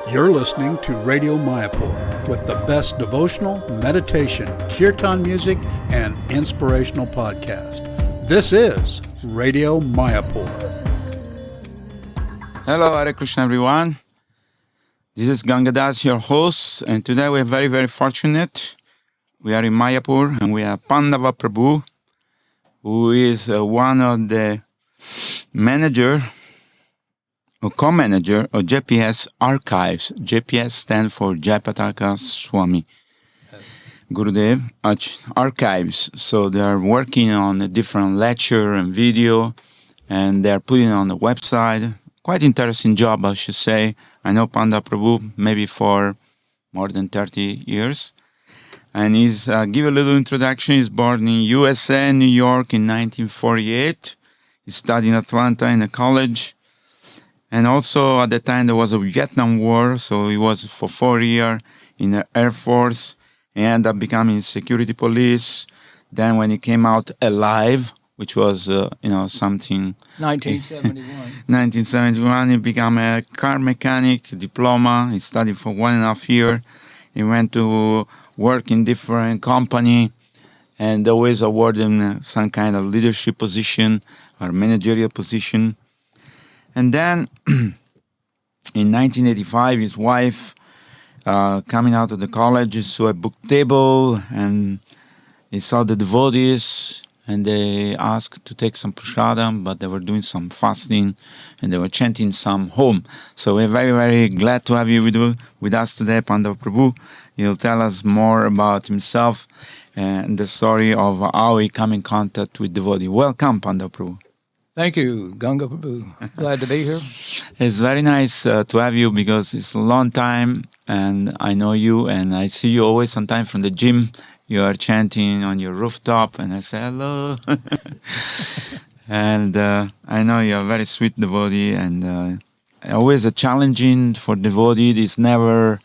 You're listening to Radio Mayapur with the best devotional, meditation, kirtan music, and inspirational podcast. This is Radio Mayapur. Hello, Hare Krishna, everyone. This is Gangadas, your host, and today we're very, very fortunate. We are in Mayapur, and we have Pandava Prabhu, who is one of the manager or co-manager of JPS Archives. JPS stands for Jayapataka Swami Gurudev Archives. So they are working on a different lecture and video, and they are putting it on the website. Quite interesting job, I should say. I know Pandava Prabhu maybe for more than 30 years. And he's, give a little introduction, he's born in USA, New York in 1948. He studied in Atlanta in a college. And also at the time there was a Vietnam War, so he was for 4 years in the Air Force. He ended up becoming security police. Then when he came out alive, which was, something... 1971. 1971, he became a car mechanic, diploma. He studied for 1.5 years. He went to work in different company, and they always award him some kind of leadership position or managerial position. And then in 1985, his wife, coming out of the college, saw a book table, and he saw the devotees, and they asked to take some prasadam, but they were doing some fasting, and they were chanting some home. So we're very, very glad to have you with us today, Pandava Prabhu. He'll tell us more about himself and the story of how he came in contact with devotee. Welcome, Pandava Prabhu. Thank you, Ganga Prabhu. Glad to be here. It's very nice to have you because it's a long time, and I know you, and I see you always sometimes from the gym. You are chanting on your rooftop, and I say hello. And I know you're a very sweet devotee, and always a challenging for devotee. It's never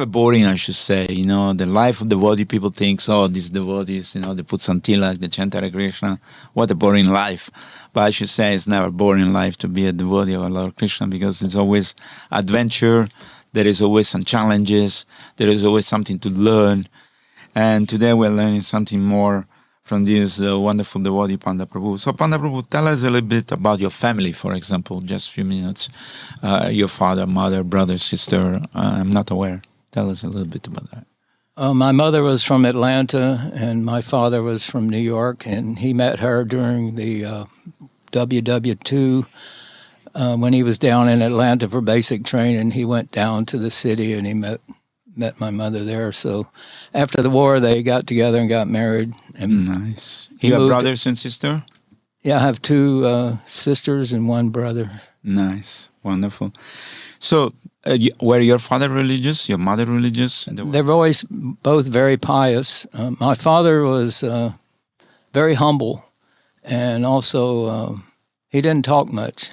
boring, I should say. You know, the life of devotee, people think, oh, these devotees, they put some tilak, they chant Hare Krishna. What a boring life. But I should say it's never boring life to be a devotee of Lord Krishna, because it's always adventure. There is always some challenges. There is always something to learn. And today we're learning something more from this wonderful devotee, Pandava Prabhu. So Pandava Prabhu, tell us a little bit about your family, for example, just a few minutes. Your father, mother, brother, sister, I'm not aware. Tell us a little bit about that. My mother was from Atlanta, and my father was from New York, and he met her during the WW2 when he was down in Atlanta for basic training. He went down to the city, and he met my mother there. So after the war, they got together and got married. And nice. You have brothers and sisters? Yeah, I have 2 sisters and 1 brother. Nice. Wonderful. So were your father religious, your mother religious? They were always both very pious. My father was very humble, and also he didn't talk much.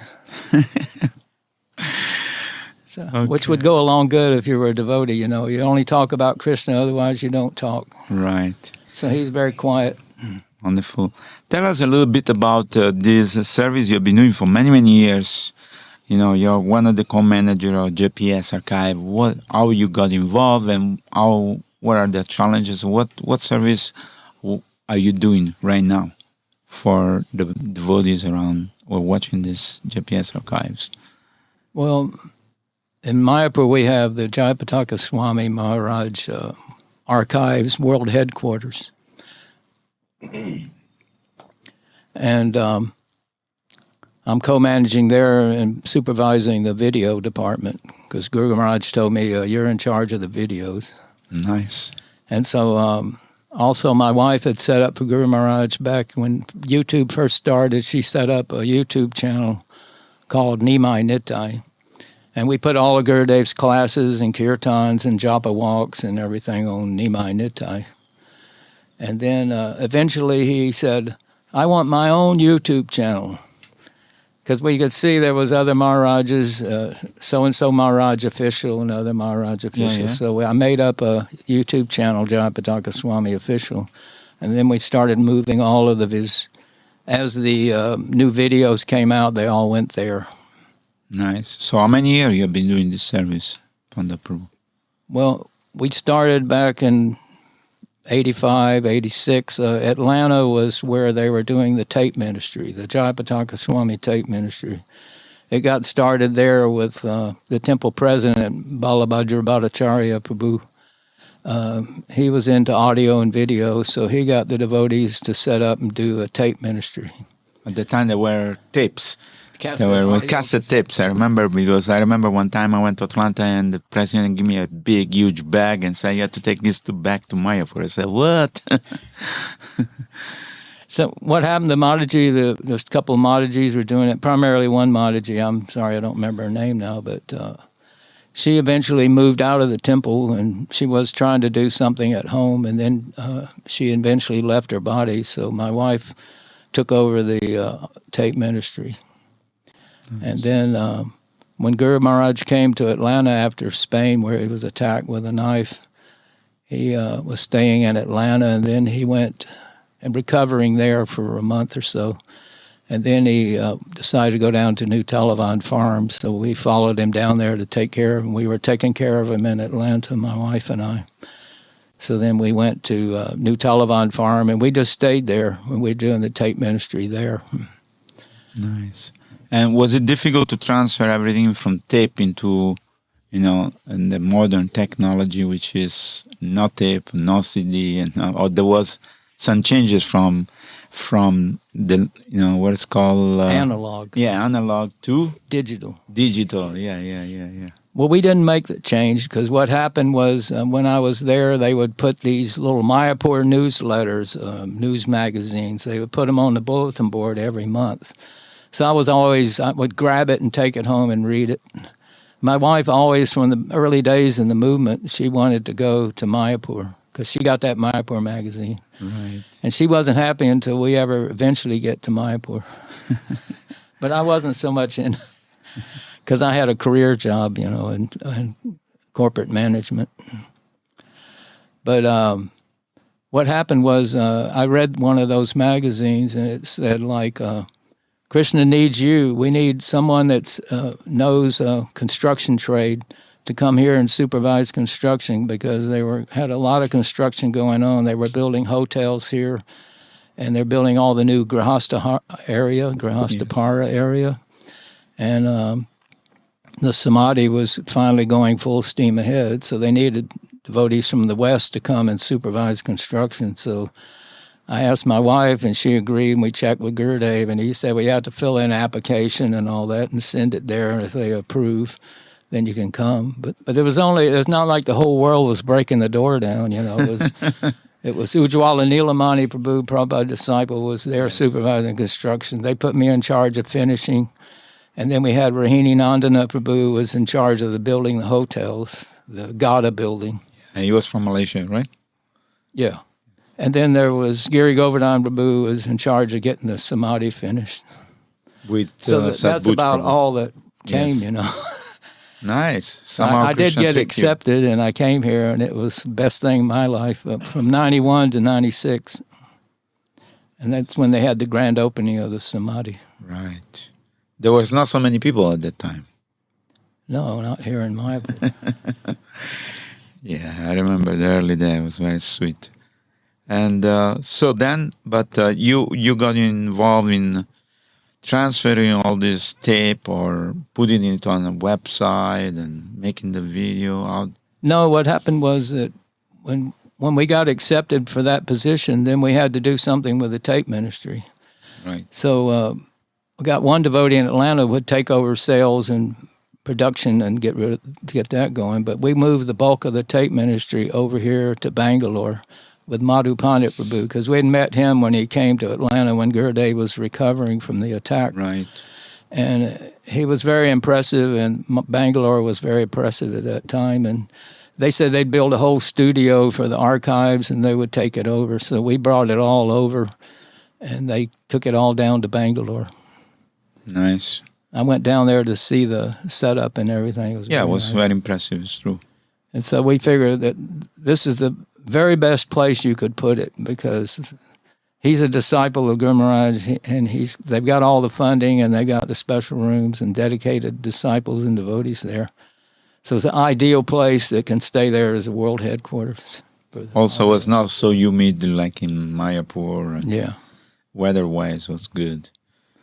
So, okay. Which would go along good if you were a devotee, You only talk about Krishna, otherwise you don't talk. Right. So he's very quiet. Wonderful. Tell us a little bit about this service you've been doing for many, many years. You're one of the co-manager of JPS Archive. How you got involved, and what are the challenges? What service are you doing right now for the devotees around or watching this JPS Archives? Well, in Mayapur, we have the Jayapataka Swami Maharaj Archives World Headquarters. And I'm co-managing there and supervising the video department, because Guru Maharaj told me, you're in charge of the videos. Nice. And so also my wife had set up for Guru Maharaj back when YouTube first started. She set up a YouTube channel called Nimai Nitai. And we put all of Gurudev's classes and kirtans and japa walks and everything on Nimai Nitai. And then eventually he said, I want my own YouTube channel. Because we could see there was other Maharajas, so-and-so Maharaj official and other Maharaj officials. Yeah. So I made up a YouTube channel, Jayapataka Swami Official. And then we started moving all of his, as the new videos came out, they all went there. Nice. So how many years you have been doing this service? Pandava Prabhu? Well, we started back in 85, 86. Atlanta was where they were doing the tape ministry, the Jayapataka Swami tape ministry. It got started there with the temple president, Balabhadra Bhattacharya Prabhu. He was into audio and video, so he got the devotees to set up and do a tape ministry. At the time, there were tapes. Cassette, There were audio cassette tapes. I remember because I remember one time I went to Atlanta and the president gave me a big, huge bag and said, "You have to take this back to Mayapur." I said, "What?" So what happened to Mataji, there's a couple of Matajis were doing it, primarily one Mataji. I'm sorry, I don't remember her name now, but she eventually moved out of the temple and she was trying to do something at home, and then she eventually left her body. So my wife took over the tape ministry. Nice. And then when Guru Maharaj came to Atlanta after Spain, where he was attacked with a knife, he was staying in Atlanta, and then he went and recovering there for a month or so. And then he decided to go down to New Televan Farm, so we followed him down there to take care of him. We were taking care of him in Atlanta, my wife and I. So then we went to New Televan Farm, and we just stayed there when we were doing the tape ministry there. Nice. And was it difficult to transfer everything from tape into, and the modern technology, which is no tape, no CD, or there was some changes from the what it's called analog. Yeah, analog to digital. Yeah. Well, we didn't make the change because what happened was when I was there, they would put these little Mayapur newsletters, news magazines. They would put them on the bulletin board every month. So I would grab it and take it home and read it. My wife always, from the early days in the movement, she wanted to go to Mayapur because she got that Mayapur magazine. Right. And she wasn't happy until we ever eventually get to Mayapur. But I wasn't so much in, because I had a career job, in corporate management. But what happened was I read one of those magazines, and it said, Krishna needs you. We need someone that knows construction trade to come here and supervise construction, because they had a lot of construction going on. They were building hotels here, and they're building all the new Grihastha Para area. And the Samadhi was finally going full steam ahead, so they needed devotees from the West to come and supervise construction. So I asked my wife, and she agreed, and we checked with Gurudev, and he said, well, you have to fill in an application and all that and send it there, and if they approve, then you can come. But it's not like the whole world was breaking the door down, It was Ujjwala Nilamani Prabhu, Prabhupada disciple, was there supervising construction. They put me in charge of finishing. And then we had Rahini Nandana Prabhu was in charge of the building the hotels, the Gada building. And he was from Malaysia, right? Yeah. And then there was Giri Govardhan Prabhu was in charge of getting the Samadhi finished. So that's about all that came, Nice. I did get accepted, and I came here, and it was the best thing in my life from 91 to 96. And that's when they had the grand opening of the Samadhi. Right. There was not so many people at that time. No, not here in Mayapur. Yeah, I remember the early day. It was very sweet. And you got involved in transferring all this tape or putting it on a website and making the video out? No, what happened was that when we got accepted for that position, then we had to do something with the tape ministry. Right. So we got one devotee in Atlanta who would take over sales and production and get that going. But we moved the bulk of the tape ministry over here to Bangalore with Madhu Pandit Prabhu, because we had met him when he came to Atlanta when Gurudev was recovering from the attack. Right. And he was very impressive, and Bangalore was very impressive at that time. And they said they'd build a whole studio for the archives, and they would take it over. So we brought it all over, and they took it all down to Bangalore. Nice. I went down there to see the setup and everything. It was very impressive. It's true. And so we figured that this is the very best place you could put it, because he's a disciple of Guru Maharaj, and they've got all the funding, and they've got the special rooms and dedicated disciples and devotees there. So it's an ideal place that can stay there as a world headquarters. Also, it's not so humid like in Mayapur. And Yeah. weather-wise, was good.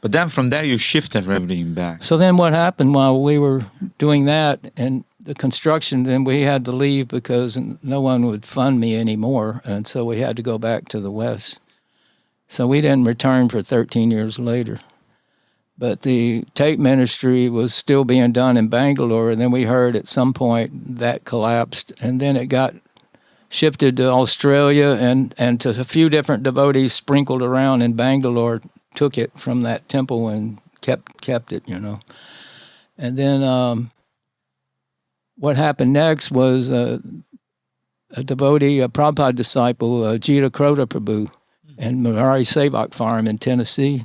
But then from there, you shifted everything back. So then what happened while we were doing that and the construction, then we had to leave because no one would fund me anymore. And so we had to go back to the West. So we didn't return for 13 years later. But the tape ministry was still being done in Bangalore. And then we heard at some point that collapsed. And then it got shifted to Australia and to a few different devotees sprinkled around in Bangalore took it from that temple and kept it, you know. And then what happened next was a devotee, a Prabhupada disciple, Jita Krota Prabhu, and Mahari Sevak Farm in Tennessee.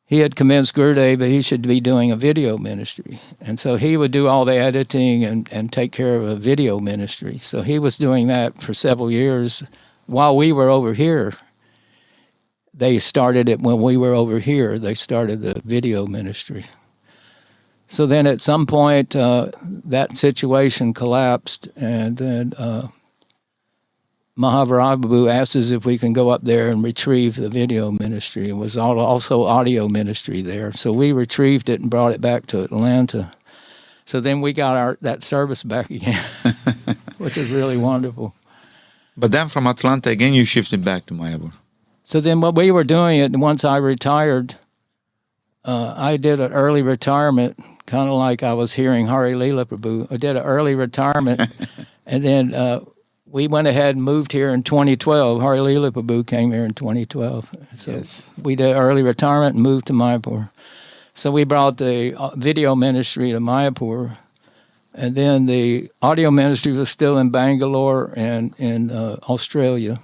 He had convinced Gurudev that he should be doing a video ministry. And so he would do all the editing and take care of a video ministry. So he was doing that for several years while we were over here. They started it when we were over here. They started the video ministry. So then at some point, that situation collapsed, and then Mahavirababu asked us if we can go up there and retrieve the video ministry. It was also audio ministry there. So we retrieved it and brought it back to Atlanta. So then we got that service back again, which is really wonderful. But then from Atlanta, again, you shifted back to Mayapur. So then what we were doing, once I retired, I did an early retirement, kind of like I was hearing Hari Leela Prabhu. I did an early retirement, and then we went ahead and moved here in 2012. Hari Leela Prabhu came here in 2012. So Yes. we did early retirement and moved to Mayapur. So we brought the video ministry to Mayapur, and then the audio ministry was still in Bangalore and in Australia.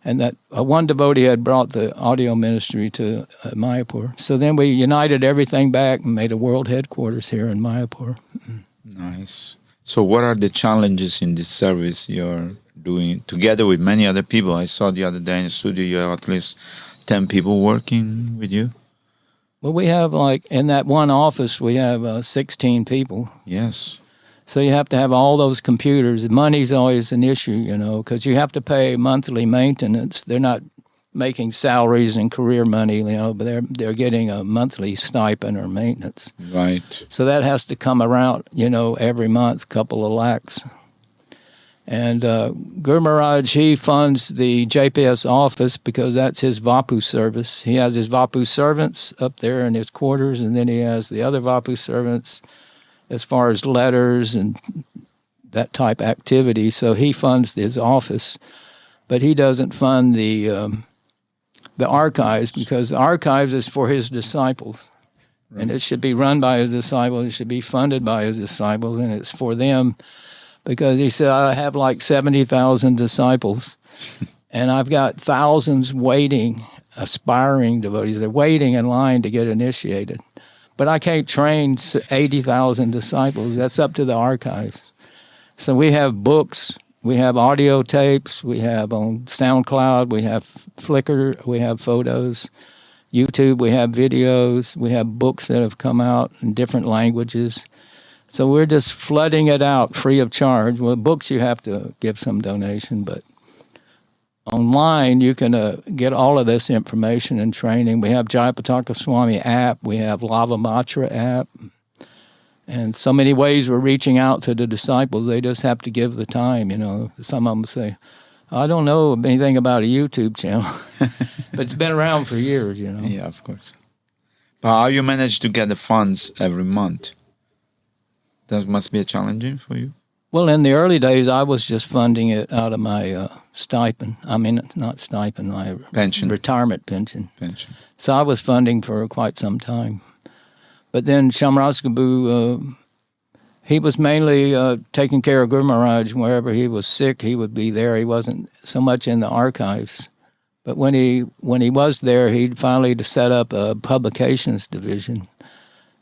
And that one devotee had brought the audio ministry to Mayapur. So then we united everything back and made a world headquarters here in Mayapur. Nice. So what are the challenges in this service you're doing together with many other people? I saw the other day in the studio you have at least 10 people working with you. Well, we have in that one office, we have 16 people. Yes. So you have to have all those computers. Money's always an issue, you know, because you have to pay monthly maintenance. They're not making salaries and career money, you know, but they're getting a monthly stipend or maintenance. Right. So that has to come around, you know, every month, couple of lakhs. And Guru Maharaj, he funds the JPS office because that's his Vapu service. He has his Vapu servants up there in his quarters, and then he has the other Vapu servants as far as letters and that type activity. So he funds his office, but he doesn't fund the archives, because the archives is for his disciples. Right. And it should be run by his disciples. It should be funded by his disciples, and it's for them. Because he said, I have like 70,000 disciples, and I've got thousands waiting, aspiring devotees. They're waiting in line to get initiated. But I can't train 80,000 disciples. That's up to the archives. So we have books, we have audio tapes, we have on SoundCloud, we have Flickr, we have photos, YouTube, we have videos, we have books that have come out in different languages. So we're just flooding it out free of charge. Well, books you have to give some donation, but online you can get all of this information and training. We have Jayapataka Swami app, we have Lava Matra app, and so many ways we're reaching out to the disciples. They just have to give the time, you know. Some of them say, I don't know anything about a YouTube channel, but it's been around for years, you know. Yeah, of course. But how you manage to get the funds every month? That must be challenging for you. Well, in the early days, I was just funding it out of my stipend. I mean, not stipend, my pension. Retirement pension. So I was funding for quite some time. But then Shamras Prabhu, he was mainly taking care of Guru Maharaj. Wherever he was sick, he would be there. He wasn't so much in the archives. But when he was there, he finally set up a publications division.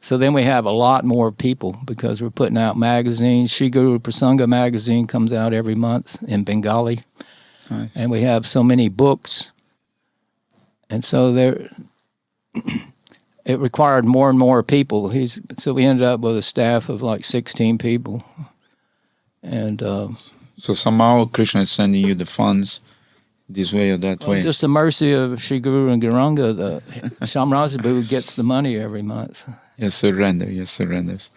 So then we have a lot more people because we're putting out magazines. Shri Guru Prasanga magazine comes out every month in Bengali. Nice. And we have so many books. And so it required more and more people. So we ended up with a staff of like 16 people. And So somehow Krishna is sending you the funds this way or that way. just the mercy of Sri Guru and Gauranga, the Shamrasabu gets the money every month. Yes, surrenders.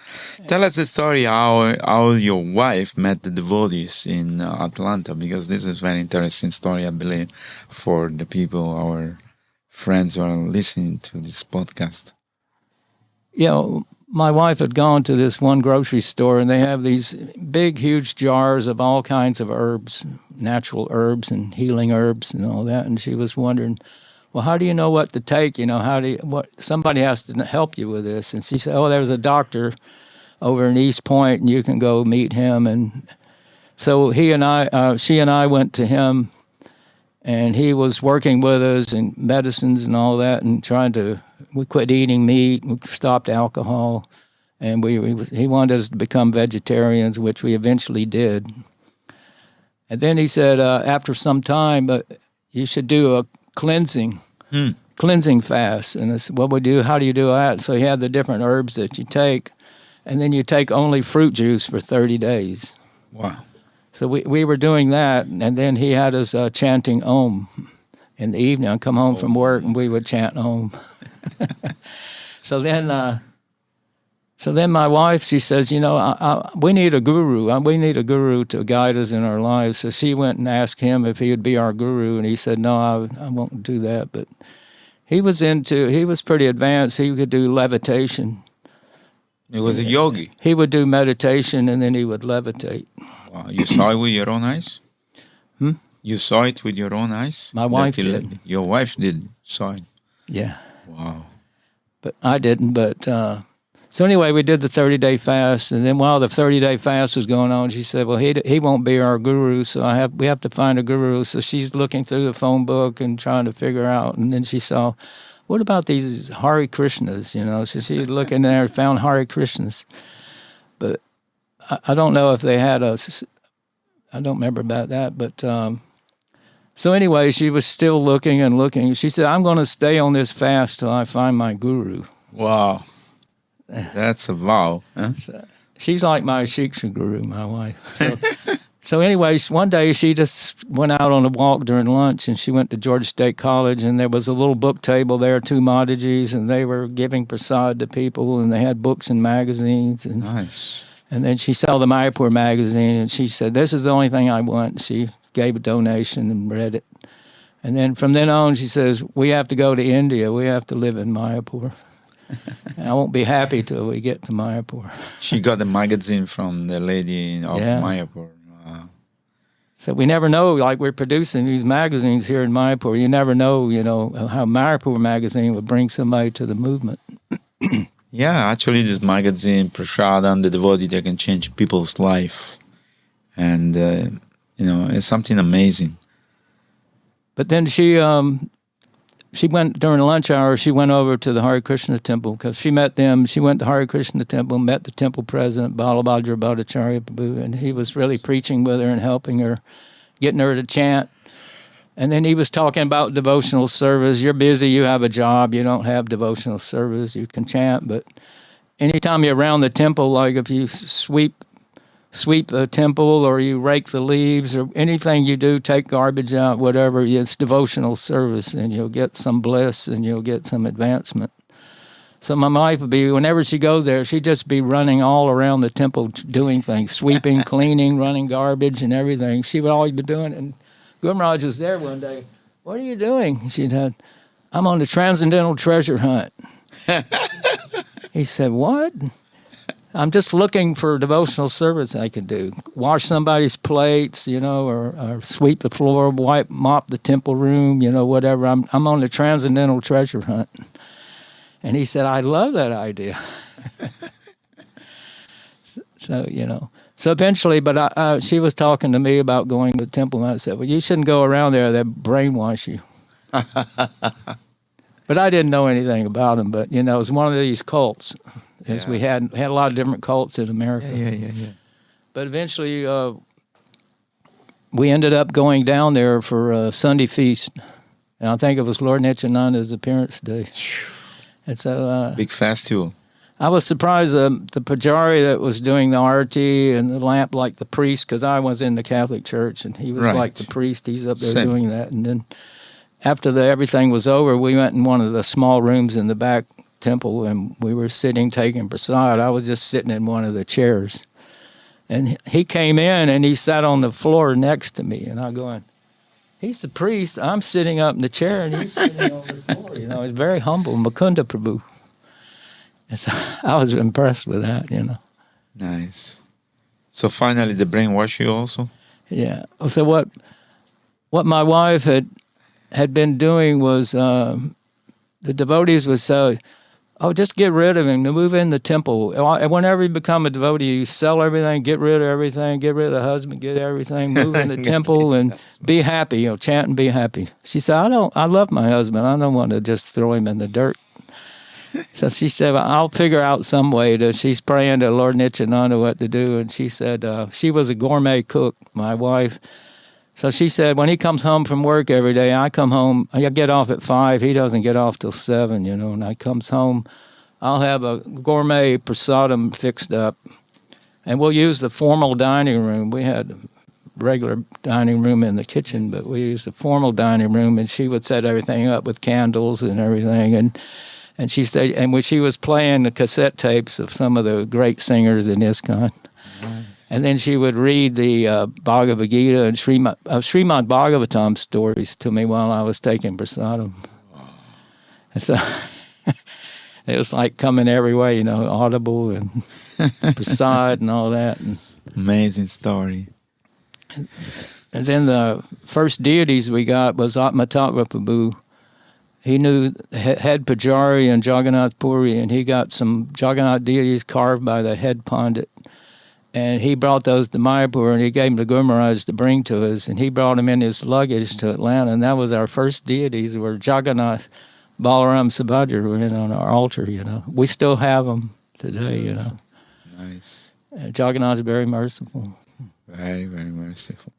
Tell us the story how your wife met the devotees in Atlanta, because this is a very interesting story, I believe, for the people, our friends who are listening to this podcast. You know, my wife had gone to this one grocery store, and they have these big, huge jars of all kinds of herbs, natural herbs and healing herbs and all that. And she was wondering, well, how do you know what to take? You know, somebody has to help you with this. And she said, oh, there's a doctor over in East Point, and you can go meet him. And so she and I went to him, and he was working with us in medicines and all that, and we quit eating meat, we stopped alcohol, and he wanted us to become vegetarians, which we eventually did. And then he said, after some time, you should do a cleansing fast. And I said, how do you do that? So he had the different herbs that you take, and then you take only fruit juice for 30 days. Wow. So we were doing that, and then he had us chanting Om in the evening. I'd come home from work, and we would chant Om. So then my wife, she says, you know, we need a guru. We need a guru to guide us in our lives. So she went and asked him if he would be our guru, and he said, no, I won't do that. But he was pretty advanced. He could do levitation. He was a yogi. He would do meditation, and then he would levitate. Wow. You saw it with your own eyes? You saw it with your own eyes? My wife did. Your wife saw it? Yeah. Wow. But I didn't. But so anyway, we did the 30-day fast, and then while the 30-day fast was going on, she said, well, he won't be our guru, so we have to find a guru. So she's looking through the phone book and trying to figure out, and then she saw, what about these Hare Krishnas, you know? So she was looking there and found Hare Krishnas. But I don't know if they had I don't remember about that, but so anyway, she was still looking and looking. She said, I'm going to stay on this fast till I find my guru. Wow. That's a vow. Huh? So she's like my Shiksha guru, my wife. So anyway, one day she just went out on a walk during lunch, and she went to Georgia State College, and there was a little book table there, 2 Madhajis, and they were giving prasad to people, and they had books and magazines. And, nice. And then she saw the Mayapur magazine, and she said, this is the only thing I want. She gave a donation and read it. And then from then on, she says, we have to go to India. We have to live in Mayapur. I won't be happy till we get to Mayapur. She got the magazine from the lady of Mayapur. So we never know, like we're producing these magazines here in Mayapur. You never know, you know, how Mayapur magazine would bring somebody to the movement. Yeah, actually this magazine, Prashadam, the devotee, they can change people's life. And, you know, it's something amazing. But then she went during lunch hour, she went over to the Hare Krishna temple because she met them. She went to Hare Krishna temple, met the temple president, Balabhadra Bhattacharya Prabhu, and he was really preaching with her and helping her, getting her to chant. And then he was talking about devotional service. You're busy, you have a job, you don't have devotional service, you can chant. But anytime you're around the temple, like if you sweep the temple or you rake the leaves or anything you do, take garbage out, whatever, it's devotional service, and you'll get some bliss and you'll get some advancement. So my wife would be, whenever she goes there, she'd just be running all around the temple doing things, sweeping, cleaning, running garbage and everything. She would always be doing it. And Guru Maharaj was there one day. What are you doing? She said, I'm on the transcendental treasure hunt. He said, what? I'm just looking for devotional service I could do. Wash somebody's plates, you know, or sweep the floor, mop the temple room, you know, whatever. I'm on the transcendental treasure hunt. And he said, I love that idea. So, you know. So eventually, but she was talking to me about going to the temple, and I said, well, you shouldn't go around there. They'll brainwash you. But I didn't know anything about them. But, you know, it was one of these cults. As we had a lot of different cults in America. Yeah. But eventually, we ended up going down there for a Sunday feast. And I think it was Lord Nityananda's appearance day. And so Big festival. I was surprised the Pujari that was doing the arti and the lamp, like the priest, because I was in the Catholic Church, and he was Right. like the priest. He's up there Same. doing that. And then after everything was over, we went in one of the small rooms in the back temple, and we were sitting taking prasad. I was just sitting in one of the chairs. And he came in, and he sat on the floor next to me, and I'm going, he's the priest. I'm sitting up in the chair, and he's sitting on the floor. You know, he's very humble, Mukunda Prabhu. And so I was impressed with that, you know. Nice. So finally, they brainwash you also? Yeah. So what my wife had been doing was the devotees would say, "Oh, just get rid of him. Move in the temple. Whenever you become a devotee, you sell everything, get rid of everything, get rid of the husband, get everything, move in the temple, and be happy. You know, chant and be happy." She said, I love my husband. I don't want to just throw him in the dirt." So she said, "Well, I'll figure out some way to." She's praying to Lord Nityananda what to do, and she said she was a gourmet cook, my wife. So she said, when he comes home from work every day, I come home, I get off at 5, he doesn't get off till 7, you know, and I comes home, I'll have a gourmet prasadam fixed up, and we'll use the formal dining room. We had a regular dining room in the kitchen, but we used the formal dining room, and she would set everything up with candles and everything, and she stayed, and when she was playing the cassette tapes of some of the great singers in ISKCON. Nice. And then she would read the Bhagavad Gita and Srimad Bhagavatam stories to me while I was taking prasadam. And so it was like coming every way, you know, audible and prasad and all that. And, amazing story. and then the first deities we got was Atmatattva Prabhu. He knew head Pujari and Jagannath Puri, and he got some Jagannath deities carved by the head Pandit. And he brought those to Mayapur, and he gave them to Guru Maharaj to bring to us. And he brought them in his luggage to Atlanta, and that was our first deities, were Jagannath, Balaram, Subhadra were in on our altar, you know. We still have them today, you know. Nice. Jagannath is very merciful. Very, very merciful.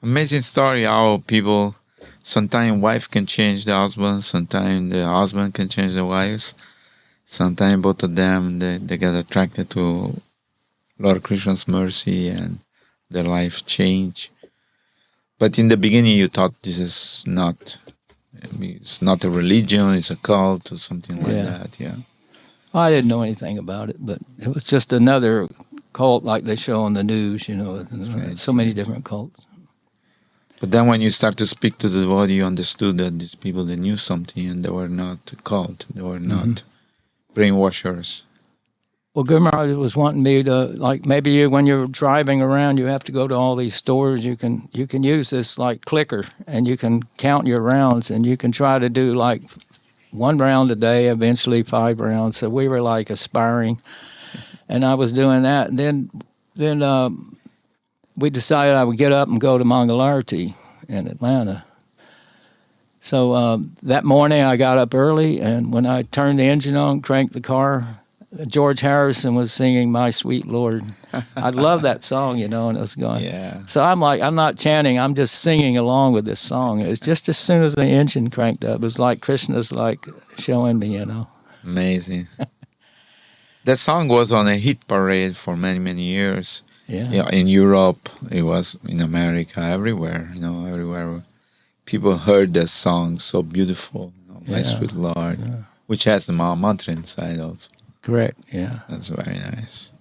Amazing story how people, sometimes wife can change the husband, sometimes the husband can change the wives. Sometimes both of them, they get attracted to Lord Krishna's mercy and their life change. But in the beginning you thought this is not, it's not a religion, it's a cult or something like that, yeah. I didn't know anything about it, but it was just another cult like they show on the news, you know, Right. so many different cults. But then when you start to speak to the devotee, you understood that these people, they knew something and they were not a cult, they were not brainwashers. Well, Guru Maharaj was wanting me to, like, maybe when you're driving around, you have to go to all these stores. You can use this, like, clicker, and you can count your rounds, and you can try to do, like, 1 round a day, eventually 5 rounds. So we were, like, aspiring, and I was doing that. And then we decided I would get up and go to Mangalarti in Atlanta. So that morning I got up early, and when I turned the engine on, cranked the car, George Harrison was singing "My Sweet Lord." I love that song, you know, and it was going. Yeah. So I'm like, I'm not chanting, I'm just singing along with this song. It's just as soon as the engine cranked up, it was like Krishna's like showing me, you know. Amazing. That song was on a hit parade for many, many years. Yeah. In Europe, it was in America, everywhere, you know, everywhere. People heard that song, so beautiful, you know, My Sweet Lord, which has the Maha Mantra inside also. Correct, yeah. That's very nice.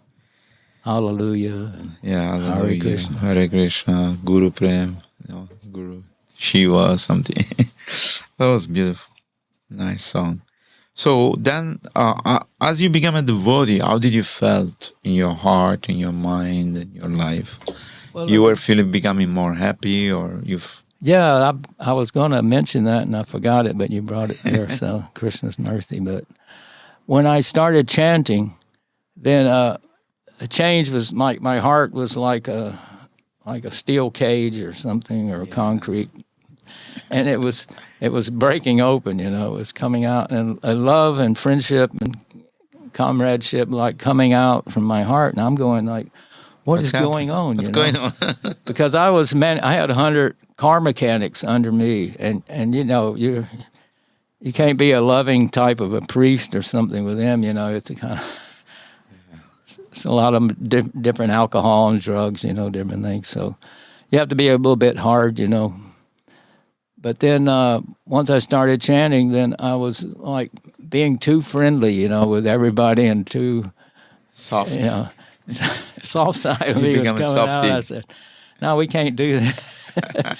Hallelujah. Yeah, Hare hallelujah. Krishna. Hare Krishna, Guru Prem, you know, Guru Shiva or something. That was beautiful. Nice song. So then, as you became a devotee, how did you felt in your heart, in your mind, in your life? Well, You were feeling becoming more happy, or you've... Yeah, I was going to mention that, and I forgot it, but you brought it there, so Krishna's mercy. But when I started chanting, then a change was like my heart was like a steel cage or something, or concrete, and it was breaking open. You know, it was coming out, and a love and friendship and comradeship like coming out from my heart, and I'm going like, what's going on? What's you know? going on? Because I had 100 car mechanics under me, and you know, you can't be a loving type of a priest or something with them. It's a kind of it's a lot of different alcohol and drugs, different things. So you have to be a little bit hard, But then once I started chanting, then I was like being too friendly, with everybody and too Soft. soft side of You me was become a coming softie. out. I said, "No, we can't do that."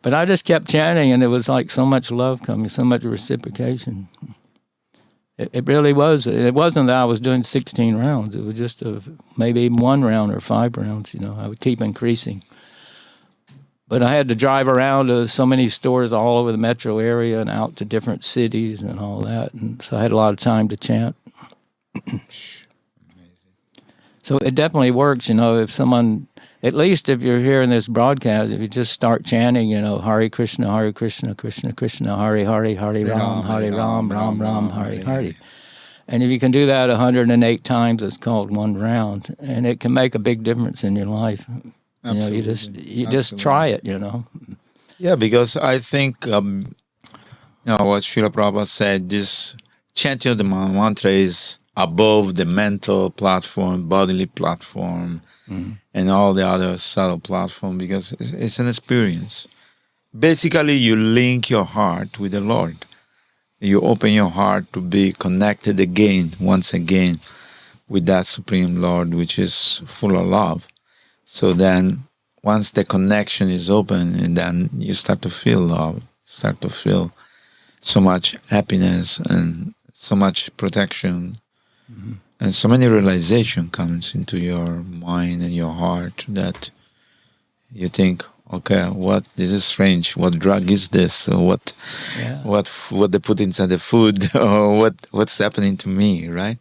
But I just kept chanting, and it was like so much love coming, so much reciprocation. It really was. It wasn't that I was doing 16 rounds. It was just maybe 1 round or 5 rounds. I would keep increasing. But I had to drive around to so many stores all over the metro area and out to different cities and all that. And so I had a lot of time to chant. So it definitely works, if someone, at least if you're hearing this broadcast, if you just start chanting, Hare Krishna, Krishna Krishna, Hare Hare, Hare Ram, Ram Ram, Hare Hare. And if you can do that 108 times, it's called 1 round. And it can make a big difference in your life. Absolutely. You just try it, Yeah, because I think, what Srila Prabhupada said, this chanting of the mantra is above the mental platform, bodily platform, and all the other subtle platform, because it's an experience. Basically, you link your heart with the Lord. You open your heart to be connected once again, with that Supreme Lord, which is full of love. So then, once the connection is open, and then you start to feel love, start to feel so much happiness and so much protection, and so many realization comes into your mind and your heart that you think, okay, this is strange. What drug is this? Or what they put inside the food? Or what's happening to me? Right?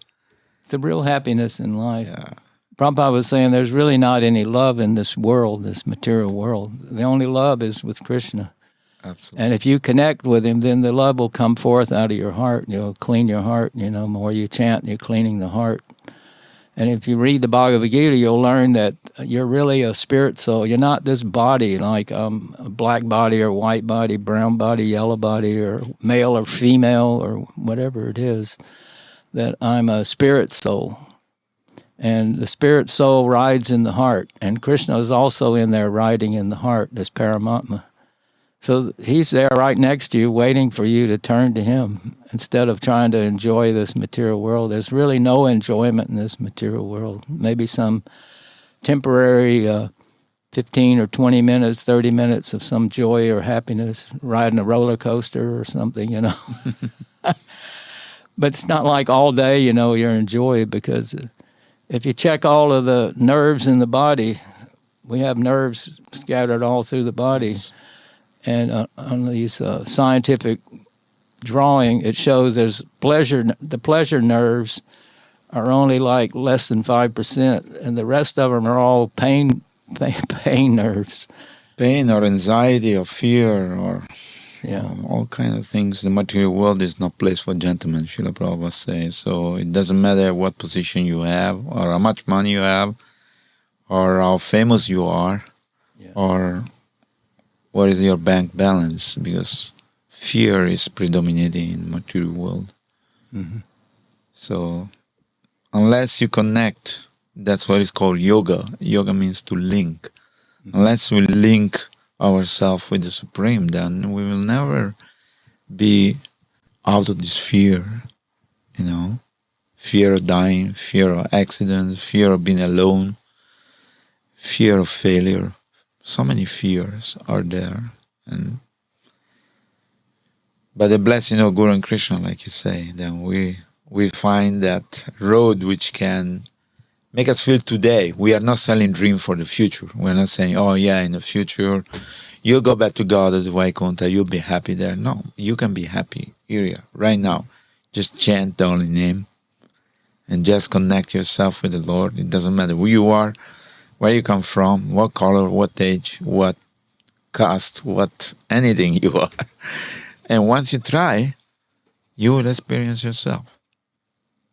It's a real happiness in life. Yeah. Prabhupada was saying there's really not any love in this world, this material world. The only love is with Krishna. Absolutely. And if you connect with him, then the love will come forth out of your heart. You'll clean your heart. More you chant, you're cleaning the heart. And if you read the Bhagavad Gita, you'll learn that you're really a spirit soul. You're not this body, like a black body or white body, brown body, yellow body, or male or female, or whatever it is, that I'm a spirit soul. And the spirit soul rides in the heart. And Krishna is also in there riding in the heart, this Paramatma. So he's there right next to you, waiting for you to turn to him instead of trying to enjoy this material world. There's really no enjoyment in this material world. Maybe some temporary 15 or 20 minutes, 30 minutes of some joy or happiness, riding a roller coaster or something, But it's not like all day, you're in joy, because if you check all of the nerves in the body, we have nerves scattered all through the body. And on these scientific drawing, it shows there's the pleasure nerves are only like less than 5%, and the rest of them are all pain nerves. Pain or anxiety or fear or all kind of things. The material world is no place for gentlemen, Srila Prabhupada says. So it doesn't matter what position you have, or how much money you have, or how famous you are, or what is your bank balance, because fear is predominating in the material world. Mm-hmm. So unless you connect, that's what is called yoga. Yoga means to link. Mm-hmm. Unless we link ourselves with the Supreme, then we will never be out of this fear, fear of dying, fear of accidents, fear of being alone, fear of failure. So many fears are there, and by the blessing of Guru and Krishna, like you say, then we find that road which can make us feel today. We are not selling dream for the future. We're not saying, oh yeah, in the future you'll go back to God at the Vaikuntha, you'll be happy there. No, you can be happy here, right now. Just chant the holy name and just connect yourself with the Lord. It doesn't matter who you are, where you come from, what color, what age, what caste, what anything you are. And once you try, you will experience yourself.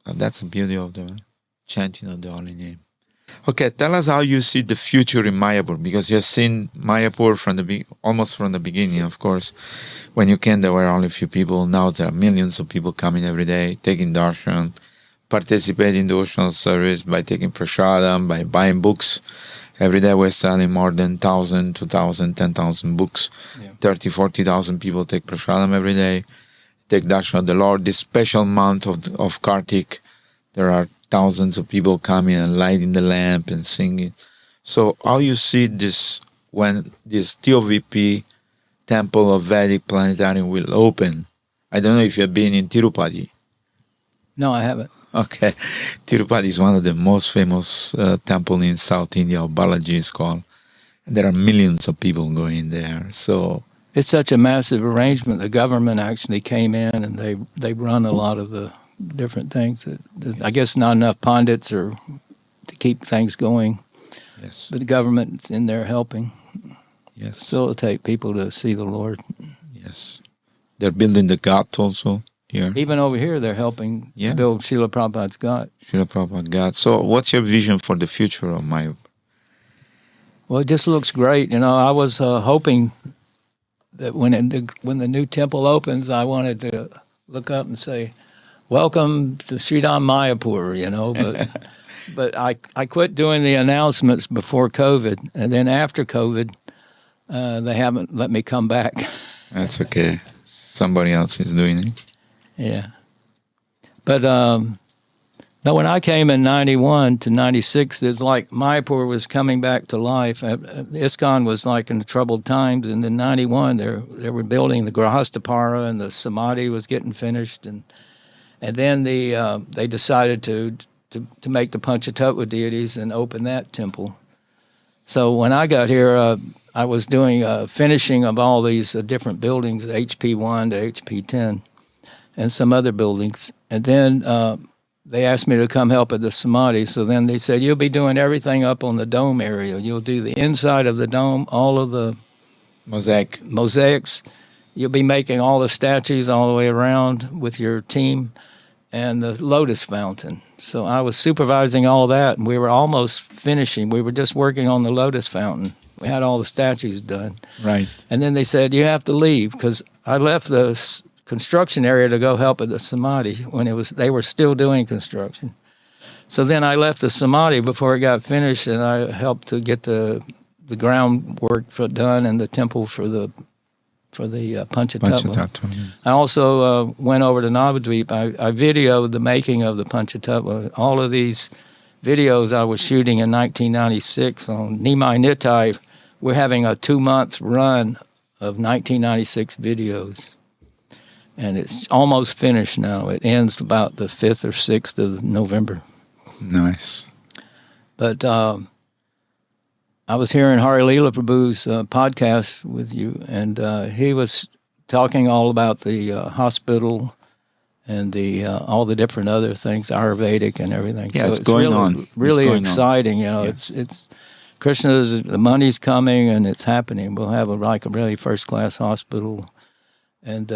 And that's the beauty of the chanting of the holy name. Okay, tell us how you see the future in Mayapur, because you've seen Mayapur from almost from the beginning. Of course, when you came, there were only a few people. Now there are millions of people coming every day, taking darshan, participating in devotional service by taking prasadam, by buying books. Every day we're selling more than 1,000, 2,000, 10,000 books. Yeah. 30, 40,000 people take prasadam every day, take darshan of the Lord. This special month of Kartik, there are thousands of people coming and lighting the lamp and singing. So how you see this when this TOVP Temple of Vedic Planetarium will open? I don't know if you've been in Tirupati. No, I haven't. Okay. Tirupati is one of the most famous temples in South India, or Balaji is called. And there are millions of people going there. So it's such a massive arrangement. The government actually came in and they run a lot of the different things. I guess not enough pundits or to keep things going. Yes. But the government's in there helping. Yes. Facilitate people to see the Lord. Yes. They're building the Ghat also here. Even over here, they're helping to build Srila Prabhupada's Ghat. Srila Prabhupada Ghat. So what's your vision for the future of Mayapur? Well, it just looks great. You know, I was hoping that when the new temple opens, I wanted to look up and say, "Welcome to Sridham Mayapur," you know, but I quit doing the announcements before COVID, and then after COVID, they haven't let me come back. That's okay. Somebody else is doing it. Yeah. But no, when I came in 91 to 96, it's like Mayapur was coming back to life. ISKCON was like in the troubled times, and in 91 they were building the Grahastapara, and the Samadhi was getting finished, and then they decided to make the Panchatattva deities and open that temple. So when I got here, I was doing finishing of all these different buildings, HP1 to HP10, and some other buildings. And then they asked me to come help at the Samadhi. So then they said, "You'll be doing everything up on the dome area. You'll do the inside of the dome, all of the mosaics. You'll be making all the statues all the way around with your team, and the lotus fountain." So I was supervising all that, and we were almost finishing. We were just working on the lotus fountain. We had all the statues done. Right. And then they said, "You have to leave," because I left the construction area to go help at the Samadhi when they were still doing construction. So then I left the Samadhi before it got finished, and I helped to get the groundwork done and the temple for the Panchatattva. I also went over to Navadvip. I videoed the making of the Panchatattva. All of these videos I was shooting in 1996 on Nimai Nitai. We're having a 2-month run of 1996 videos. And it's almost finished now. It ends about the 5th or 6th of November. Nice. But I was hearing Hari Leela Prabhu's podcast with you, and he was talking all about the hospital and all the different other things, Ayurvedic and everything. Yeah, so it's going on. Really exciting. You know, it's the money's coming and it's happening. We'll have a really first-class hospital, and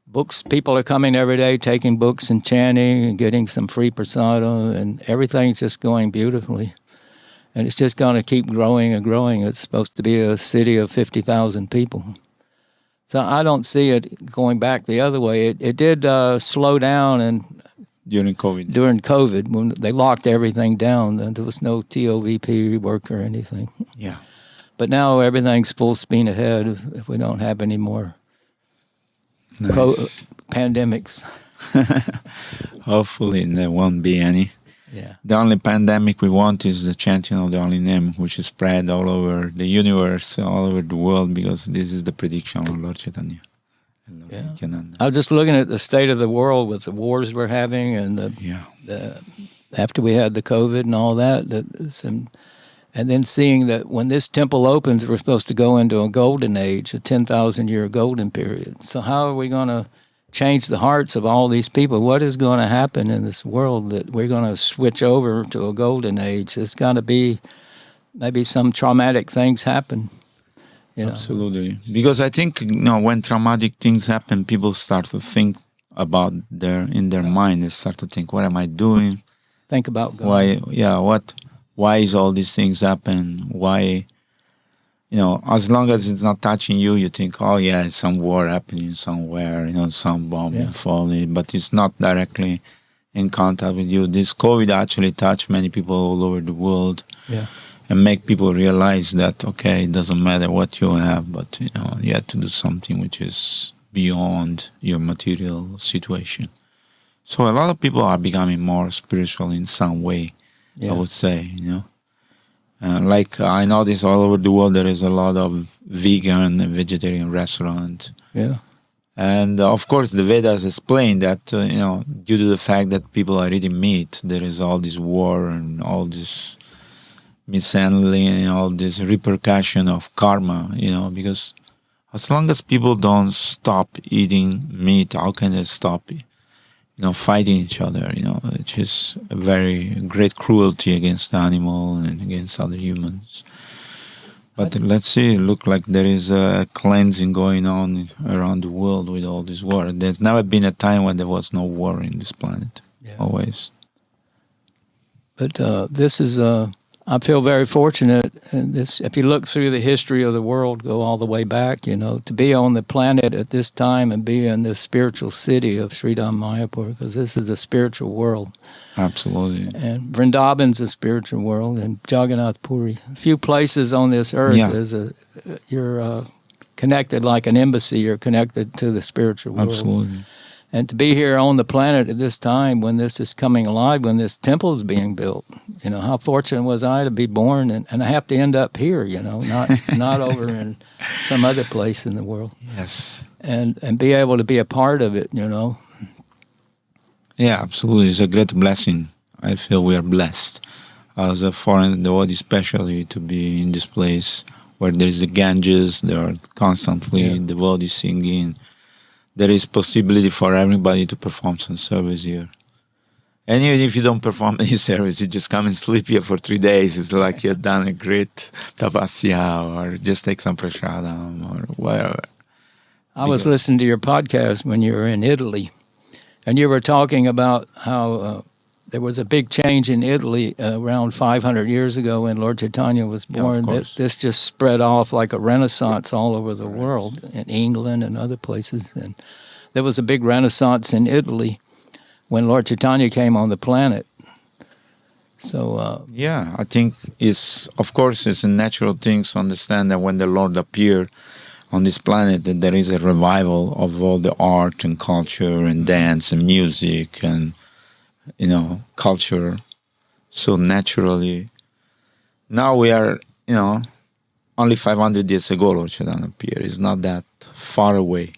books. People are coming every day, taking books and chanting and getting some free prasadam, and everything's just going beautifully. And it's just going to keep growing and growing. It's supposed to be a city of 50,000 people. So I don't see it going back the other way. It did slow down during COVID. During COVID, when they locked everything down, and there was no TOVP work or anything. Yeah. But now everything's full speed ahead if we don't have any more pandemics. Hopefully there won't be any. Yeah. The only pandemic we want is the chanting of the holy name, which is spread all over the universe, all over the world, because this is the prediction of Lord Chaitanya. I was just looking at the state of the world with the wars we're having, and after we had the COVID and all that, and then seeing that when this temple opens, we're supposed to go into a golden age, a 10,000-year golden period. So how are we going to change the hearts of all these people? What is going to happen in this world that we're going to switch over to a golden age? It's got to be maybe some traumatic things happen. Absolutely. Because I think when traumatic things happen, people start to think about in their mind. They start to think, what am I doing? Think about God. Why? Yeah. why is all these things happen? Why, as long as it's not touching you, you think, oh yeah, it's some war happening somewhere, some bomb falling, but it's not directly in contact with you. This COVID actually touched many people all over the world. Yeah. And make people realize that, okay, it doesn't matter what you have, but, you have to do something which is beyond your material situation. So a lot of people are becoming more spiritual in some way, I would say, like I notice all over the world there is a lot of vegan and vegetarian restaurants. Yeah. And of course the Vedas explain that, due to the fact that people are eating meat, there is all this war and all this mishandling and all this repercussion of karma, because as long as people don't stop eating meat, how can they stop, fighting each other, which is a very great cruelty against the animal and against other humans. But let's see, look like there is a cleansing going on around the world with all this war. There's never been a time when there was no war in this planet, always. But this is I feel very fortunate. And this, if you look through the history of the world, go all the way back, to be on the planet at this time and be in the spiritual city of Sridham Mayapur, because this is the spiritual world. Absolutely. And Vrindavan's a spiritual world, and Jagannath Puri. A few places on this earth you're connected like an embassy. You're connected to the spiritual world. Absolutely. And to be here on the planet at this time when this is coming alive, when this temple is being built, how fortunate was I to be born, and I have to end up here, not over in some other place in the world. Yes. And be able to be a part of it, Yeah, absolutely. It's a great blessing. I feel we are blessed as a foreign devotee, especially to be in this place where there is the Ganges, there are constantly devotees singing. There is possibility for everybody to perform some service here. And even if you don't perform any service, you just come and sleep here for 3 days. It's like you've done a great tapasya, or just take some prasadam or whatever. I was listening to your podcast when you were in Italy, and you were talking about how there was a big change in Italy around 500 years ago when Lord Chaitanya was born. This just spread off like a renaissance all over the world, in England and other places. And there was a big renaissance in Italy when Lord Chaitanya came on the planet. So I think it's a natural thing to understand that when the Lord appeared on this planet, that there is a revival of all the art and culture and dance and music and culture. So naturally, now we are, only 500 years ago Lord Chaitanya appeared. It's not that far away.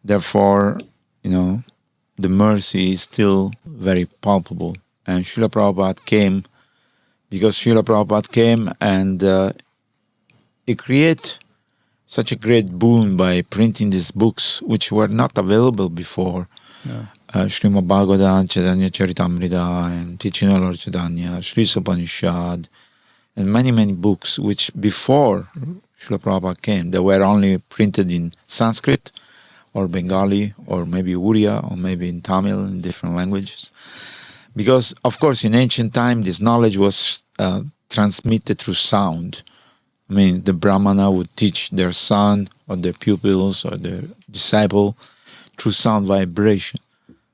Therefore, the mercy is still very palpable. And Srila Prabhupada came, because Srila Prabhupada came and he created such a great boon by printing these books, which were not available before. Srimad Bhagavatam, Chaitanya Charitamrita, and Teaching of Lord Chaitanya, Sri Upanishad, and many, many books which before Srila Prabhupada came, they were only printed in Sanskrit or Bengali or maybe Uriya or maybe in Tamil, in different languages. Because, of course, in ancient time, this knowledge was transmitted through sound. I mean, the Brahmana would teach their son or their pupils or their disciple through sound vibration.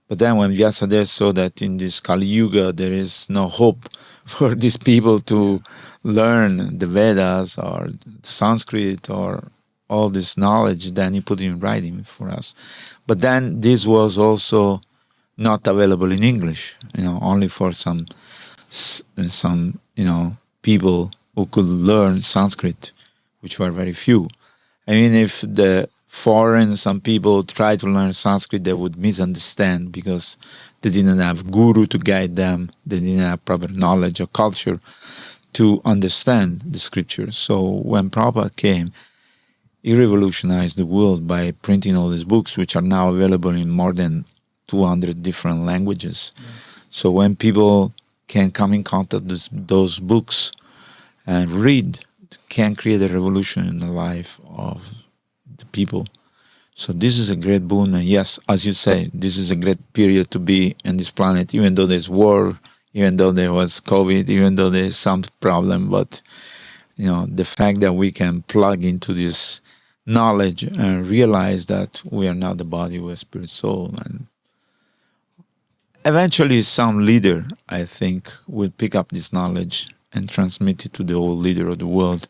But then when Vyasadeva saw that in this Kali Yuga there is no hope for these people to learn the Vedas or Sanskrit or all this knowledge, then he put it in writing for us. But then this was also not available in English, only for some people who could learn Sanskrit, which were very few. I mean, if some people try to learn Sanskrit, they would misunderstand because they didn't have guru to guide them. They didn't have proper knowledge or culture to understand the scriptures. So when Prabhupada came, he revolutionized the world by printing all these books, which are now available in more than 200 different languages. So when people can come in contact with those books and read, can create a revolution in the life of the people. So this is a great boon, and yes, as you say, this is a great period to be in this planet, even though there's war even though there was COVID, even though there's some problem. But, the fact that we can plug into this knowledge and realize that we are not the body, we're spirit, soul. And eventually some leader, I think, will pick up this knowledge and transmit it to the whole leader of the world.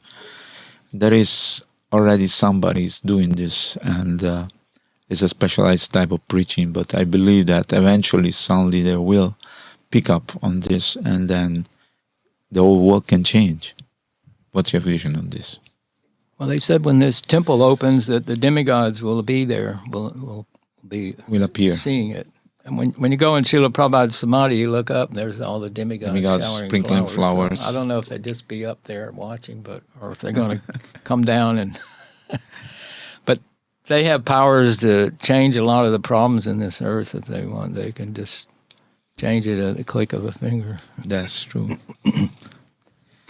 There is already somebody doing this, and it's a specialized type of preaching, but I believe that eventually some leader will pick up on this, and then the whole world can change. What's your vision on this? Well, they said when this temple opens that the demigods will be there, will appear, seeing it. And when you go in Srila Prabhupada's Samadhi, you look up and there's all the demigods showering sprinkling flowers. So I don't know if they just be up there watching, or if they're going to come down and. But they have powers to change a lot of the problems in this earth if they want. They can just change it at the click of a finger. That's true.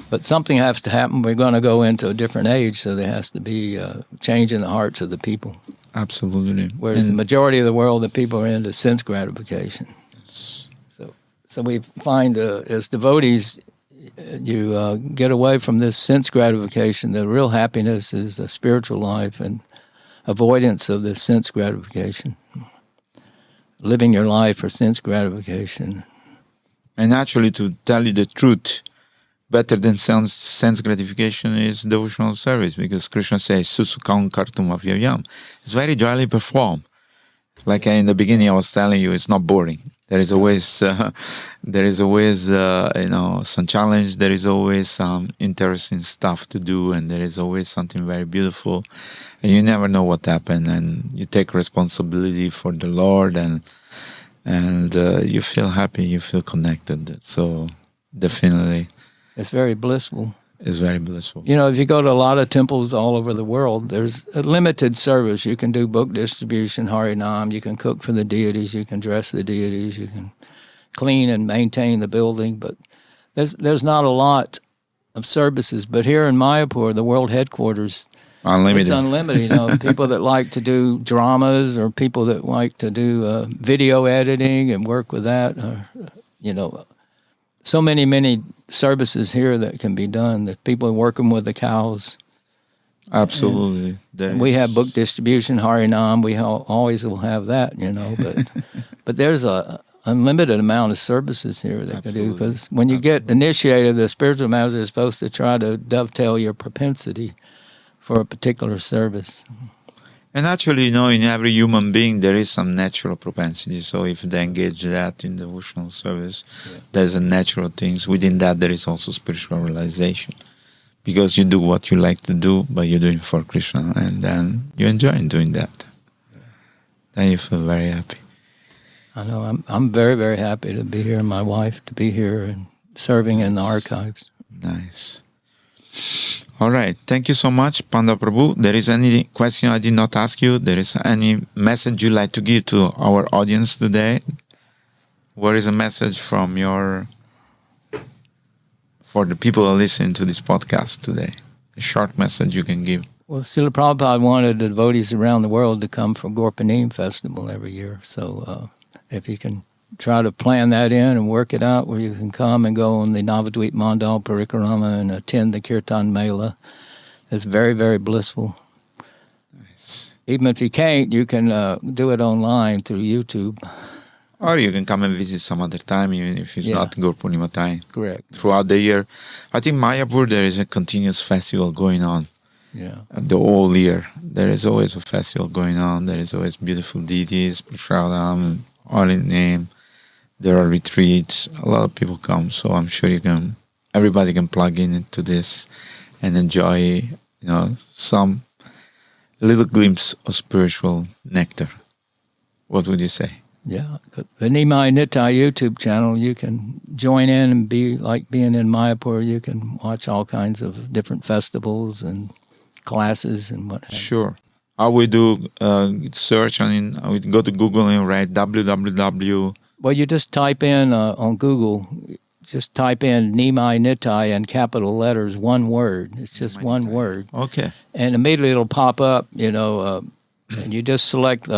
But something has to happen. We're going to go into a different age, so there has to be change in the hearts of the people. Absolutely. Whereas the majority of the world, the people are into sense gratification. Yes. So we find as devotees, you get away from this sense gratification. The real happiness is the spiritual life and avoidance of the sense gratification. Living your life for sense gratification. And actually, to tell you the truth, better than sense gratification is devotional service, because Krishna says, Susukam kartum avyayam. It's very dryly performed. Like in the beginning I was telling you, it's not boring. There is always some challenge. There is always some interesting stuff to do, and there is always something very beautiful. And you never know what happened, and you take responsibility for the Lord, and you feel happy, you feel connected. So definitely. It's very blissful. It's very blissful. If you go to a lot of temples all over the world, there's a limited service. You can do book distribution, Harinam, you can cook for the deities, you can dress the deities, you can clean and maintain the building, but there's not a lot of services. But here in Mayapur, the world headquarters, unlimited. It's unlimited. People that like to do dramas or people that like to do video editing and work with that, so many services here that can be done. That people are working with the cows. Absolutely. And we have book distribution, Harinam. We always will have that, but there's a unlimited amount of services here that can do, because when you get initiated, the spiritual masters are supposed to try to dovetail your propensity for a particular service. And actually, in every human being, there is some natural propensity. So if they engage that in devotional service, there's a natural things. Within that, there is also spiritual realization. Because you do what you like to do, but you're doing for Krishna, and then you enjoy doing that. Then you feel very happy. I know. I'm very, very happy to be here, and my wife to be here and serving in the archives. Nice. All right. Thank you so much, Pandava Prabhu. There is any question I did not ask you? There is any message you'd like to give to our audience today? What is a message for the people who listen to this podcast today? A short message you can give. Well, Srila Prabhupada wanted the devotees around the world to come for Gorpanim festival every year. So if you can try to plan that in and work it out where you can come and go on the Navadvip Mandal Parikrama and attend the Kirtan Mela. It's very, very blissful. Nice. Even if you can't, you can do it online through YouTube. Or you can come and visit some other time, even if it's not Gaur Purnima time. Correct. Throughout the year. I think Mayapur, there is a continuous festival going on. Yeah. The whole year. There is always a festival going on. There is always beautiful deities, Prashadam, all in name. There are retreats. A lot of people come, so I'm sure everybody can plug into this and enjoy, some little glimpse of spiritual nectar. What would you say? Yeah, the Nimai Nitai YouTube channel, you can join in and be like being in Mayapur. You can watch all kinds of different festivals and classes and what have you. Sure. How we do search we go to Google and write www. Well, you just type in on Google, just type in Nimai Nitai in capital letters, one word. It's just one word. Okay. And immediately it'll pop up, and you just select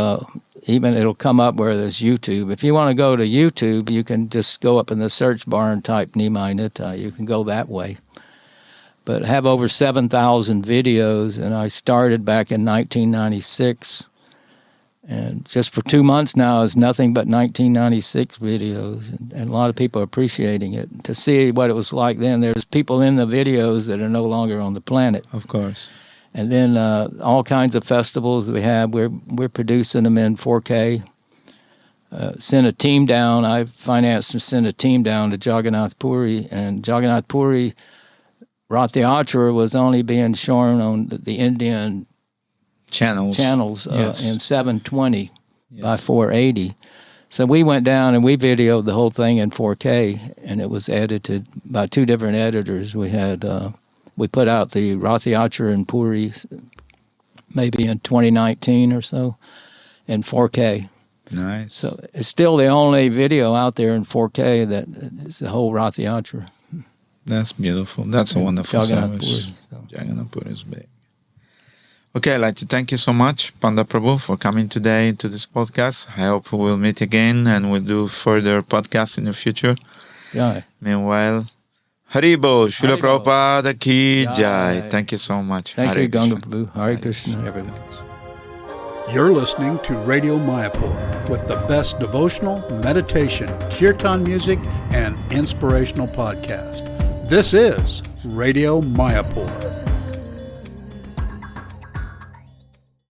even it'll come up where there's YouTube. If you want to go to YouTube, you can just go up in the search bar and type Nimai Nittai. You can go that way. But I have over 7,000 videos, and I started back in 1996. And just for 2 months now is nothing but 1996 videos, and a lot of people are appreciating it. To see what it was like then, there's people in the videos that are no longer on the planet. Of course. And then all kinds of festivals that we have, we're producing them in 4K. Sent a team down. I financed and sent a team down to Jagannath Puri, and Jagannath Puri, Rath Yatra was only being shown on the Indian channels Yes. in 720 by 480. So we went down and we videoed the whole thing in 4K, and it was edited by 2 different editors. We had we put out the Rath Yatra in Puri maybe in 2019 or so in 4K. Nice. So it's still the only video out there in 4K that is the whole Rath Yatra. That's beautiful. That's a wonderful Jagannath service. Puri, so. Jagannath Puri is big. Okay, I'd like to thank you so much, Panda Prabhu, for coming today to this podcast. I hope we'll meet again and we'll do further podcasts in the future. Yeah. Meanwhile, Haribo, Srila Haribo. Prabhupada ki Jai. jai. Thank you so much. Thank Hare you, Ganga Krishna. Prabhu. Hare Krishna, everyone. You're listening to Radio Mayapur with the best devotional, meditation, kirtan music, and inspirational podcast. This is Radio Mayapur.